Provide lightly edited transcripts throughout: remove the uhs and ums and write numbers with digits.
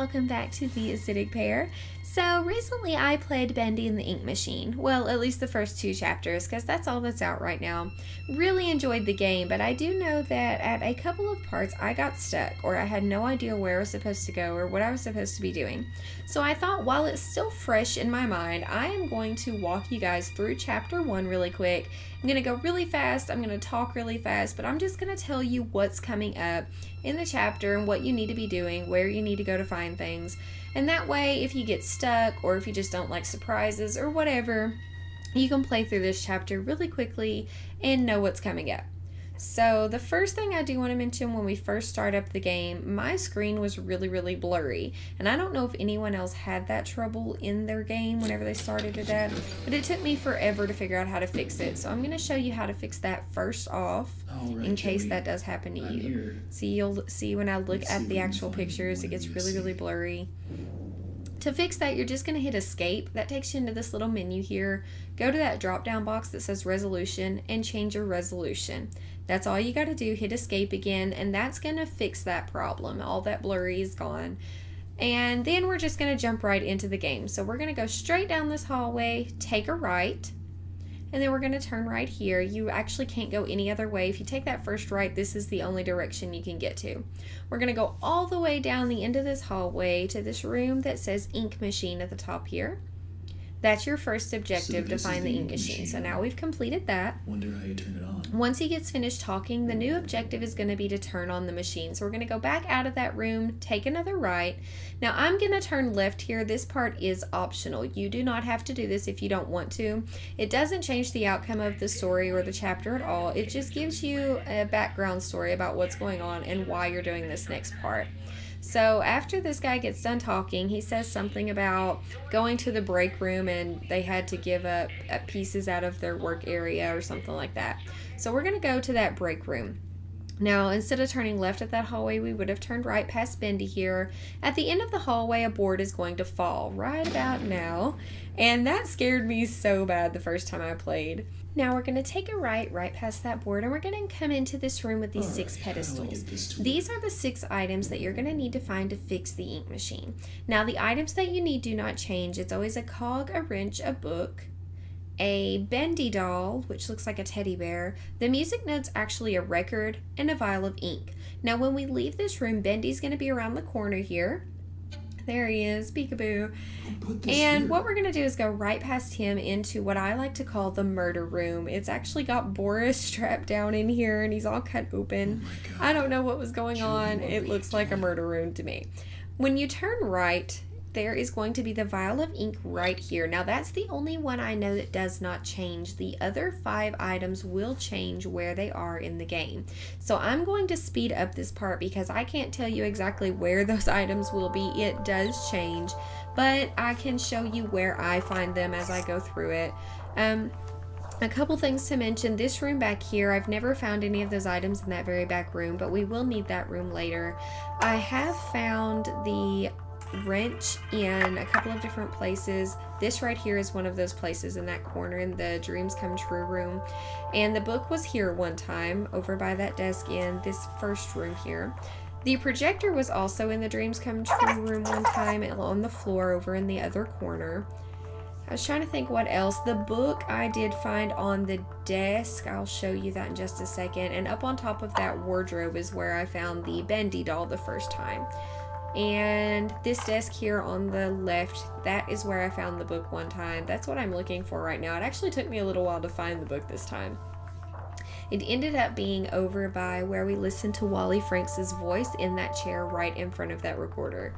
welcome back to The Acidic Pear. So recently I played Bendy in the Ink Machine. Well, at least the first 2 chapters, because that's all that's out right now. Really enjoyed the game, but I do know that at a couple of parts I got stuck, or I had no idea where I was supposed to go or what I was supposed to be doing. So I thought while it's still fresh in my mind, I am going to walk you guys through chapter 1 really quick. I'm going to go really fast, I'm going to talk really fast, but I'm just going to tell you what's coming up in the chapter and what you need to be doing, where you need to go to find things. And that way, if you get stuck or if you just don't like surprises or whatever, you can play through this chapter really quickly and know what's coming up. So the first thing I do want to mention, when we first start up the game, my screen was really blurry. And I don't know if anyone else had that trouble in their game whenever they started it up, but it took me forever to figure out how to fix it. So I'm going to show you how to fix that first off, in case that does happen to you. See, you'll see when I look at the actual pictures, it gets really blurry. To fix that, you're just going to hit escape. That takes you into this little menu here. Go to that drop down box that says resolution and change your resolution. That's all you got to do. Hit escape again, and that's going to fix that problem. All that blurry is gone. And then we're just going to jump right into the game. So we're going to go straight down this hallway, take a right, and then we're going to turn right here. You actually can't go any other way. If you take that first right, this is the only direction you can get to. We're going to go all the way down the end of this hallway to this room that says ink machine at the top here. That's your first objective, to find the ink machine. So now we've completed that. Wonder how you turn it on. Once he gets finished talking, the new objective is going to be to turn on the machine. So we're going to go back out of that room, take another right. Now I'm going to turn left here. This part is optional. You do not have to do this if you don't want to. It doesn't change the outcome of the story or the chapter at all. It just gives you a background story about what's going on and why you're doing this next part. So after this guy gets done talking, he says something about going to the break room and they had to give up pieces out of their work area or something like that. So we're going to go to that break room. Now, instead of turning left at that hallway, we would have turned right past Bendy here. At the end of the hallway, a board is going to fall right about now. And that scared me so bad the first time I played. Now we're going to take a right past that board, and we're going to come into this room with these 6 pedestals. These are the 6 items that you're going to need to find to fix the ink machine. Now the items that you need do not change. It's always a cog, a wrench, a book, a Bendy doll, which looks like a teddy bear. The music note's actually a record, and a vial of ink. Now when we leave this room, Bendy's going to be around the corner here. There he is, peekaboo. And what we're going to do is go right past him into what I like to call the murder room. It's actually got Boris strapped down in here and he's all cut open. I don't know what was going on. It looks like a murder room to me. When you turn right, there is going to be the vial of ink right here. Now that's the only one I know that does not change. The other 5 items will change where they are in the game. So I'm going to speed up this part because I can't tell you exactly where those items will be. It does change, but I can show you where I find them as I go through it. A couple things to mention. This room back here, I've never found any of those items in that very back room, but we will need that room later. I have found the wrench in a couple of different places. This right here is one of those places in that corner in the Dreams Come True room. And the book was here one time over by that desk in this first room here. The projector was also in the Dreams Come True room one time on the floor over in the other corner. I was trying to think what else. The book I did find on the desk. I'll show you that in just a second. And up on top of that wardrobe is where I found the Bendy doll the first time. And this desk here on the left, that is where I found the book one time. That's what I'm looking for right now. It actually took me a little while to find the book this time. It ended up being over by where we listened to Wally Franks' voice in that chair right in front of that recorder.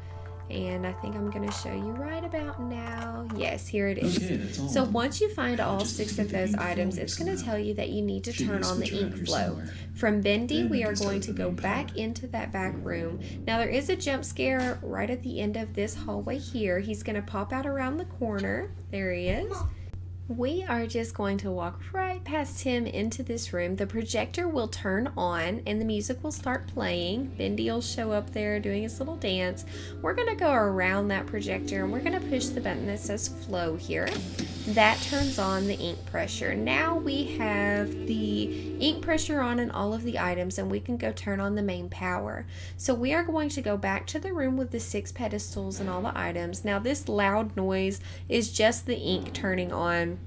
And I think I'm going to show you right about now. Yes, here it is. Okay, so once you find all 6 of those items, it's going to tell you that you need to turn on the ink flow. From Bendy, we are going to go back into that back room. Now there is a jump scare right at the end of this hallway here. He's going to pop out around the corner. There he is. We are just going to walk right past him into this room. The projector will turn on and the music will start playing. Bendy will show up there doing his little dance. We're going to go around that projector and we're going to push the button that says flow here. That turns on the ink pressure. Now we have the ink pressure on in all of the items, and we can go turn on the main power. So we are going to go back to the room with the 6 pedestals and all the items. Now this loud noise is just the ink turning on.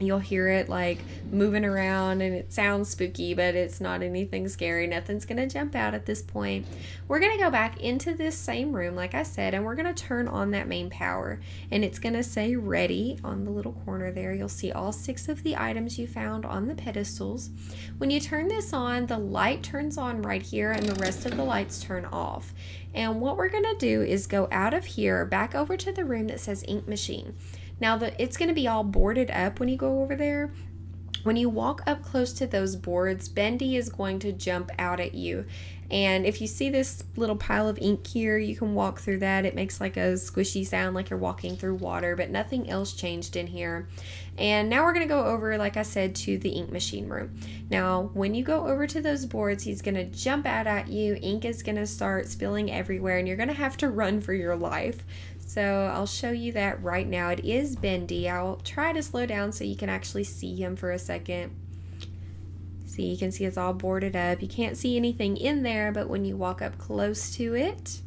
You'll hear it like moving around and it sounds spooky, but it's not anything scary. Nothing's going to jump out at this point. We're going to go back into this same room, like I said, and we're going to turn on that main power. And it's going to say ready on the little corner there. You'll see all 6 of the items you found on the pedestals. When you turn this on, the light turns on right here and the rest of the lights turn off. And what we're going to do is go out of here, back over to the room that says ink machine. Now it's going to be all boarded up when you go over there. When you walk up close to those boards, Bendy is going to jump out at you. And if you see this little pile of ink here, you can walk through that. It makes like a squishy sound like you're walking through water, but nothing else changed in here. And now we're going to go over, like I said, to the ink machine room. Now, when you go over to those boards, he's going to jump out at you. Ink is going to start spilling everywhere, and you're going to have to run for your life. So I'll show you that right now. It is Bendy. I'll try to slow down so you can actually see him for a second. See, you can see it's all boarded up. You can't see anything in there, but when you walk up close to it,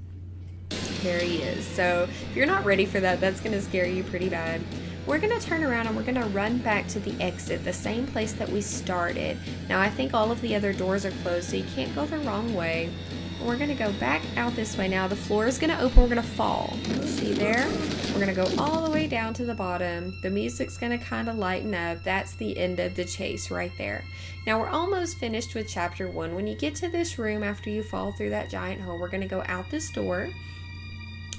there he is. So if you're not ready for that, that's going to scare you pretty bad. We're going to turn around and we're going to run back to the exit, the same place that we started. Now I think all of the other doors are closed, so you can't go the wrong way. We're going to go back out this way. Now the floor is going to open. We're going to fall. See there? We're going to go all the way down to the bottom. The music's going to kind of lighten up. That's the end of the chase right there. Now we're almost finished with chapter 1. When you get to this room after you fall through that giant hole, we're going to go out this door.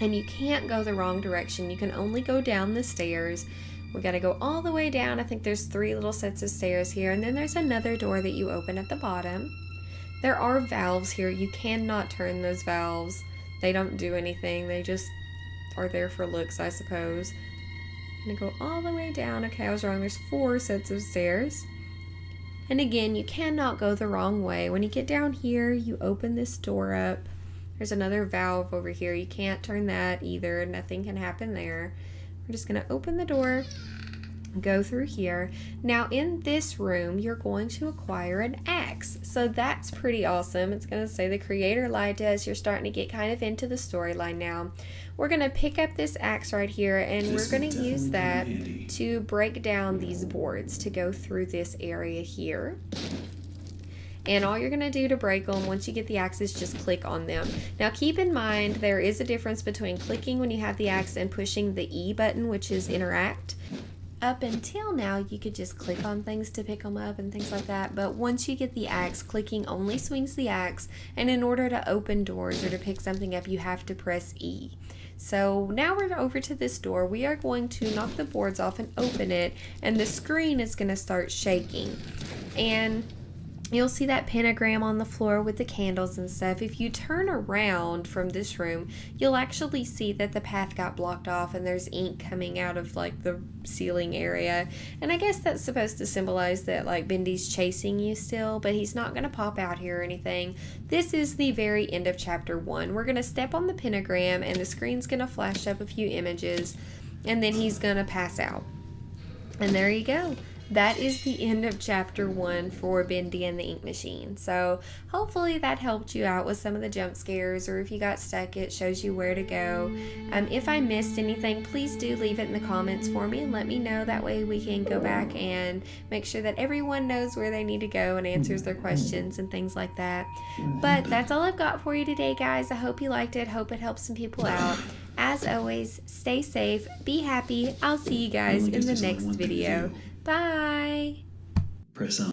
And you can't go the wrong direction. You can only go down the stairs. We got to go all the way down. I think there's 3 little sets of stairs here. And then there's another door that you open at the bottom. There are valves here. You cannot turn those valves. They don't do anything. They just are there for looks, I suppose. I'm going to go all the way down. Okay, I was wrong. There's 4 sets of stairs. And again, you cannot go the wrong way. When you get down here, you open this door up. There's another valve over here. You can't turn that either. Nothing can happen there. We're just going to open the door, go through here. Now in this room, you're going to acquire an axe. So that's pretty awesome. It's going to say the creator lied to us. You're starting to get kind of into the storyline now. We're going to pick up this axe right here, and we're going to use that to break down these boards to go through this area here. And all you're going to do to break them once you get the axe is just click on them. Now keep in mind there is a difference between clicking when you have the axe and pushing the E button, which is interact. Up until now, you could just click on things to pick them up and things like that, but once you get the axe, clicking only swings the axe, and in order to open doors or to pick something up, you have to press E. So now we're over to this door. We are going to knock the boards off and open it, and the screen is going to start shaking. And you'll see that pentagram on the floor with the candles and stuff. If you turn around from this room, you'll actually see that the path got blocked off and there's ink coming out of like the ceiling area. And I guess that's supposed to symbolize that like Bendy's chasing you still, but he's not going to pop out here or anything. This is the very end of chapter 1. We're going to step on the pentagram and the screen's going to flash up a few images, and then he's going to pass out. And there you go. That is the end of chapter 1 for Bendy and the Ink Machine. So hopefully that helped you out with some of the jump scares, or if you got stuck, it shows you where to go. If I missed anything, please do leave it in the comments for me and let me know. That way we can go back and make sure that everyone knows where they need to go and answers their questions and things like that. But that's all I've got for you today, guys. I hope you liked it. Hope it helps some people out. As always, stay safe, be happy. I'll see you guys in the next video. Bye. Press on.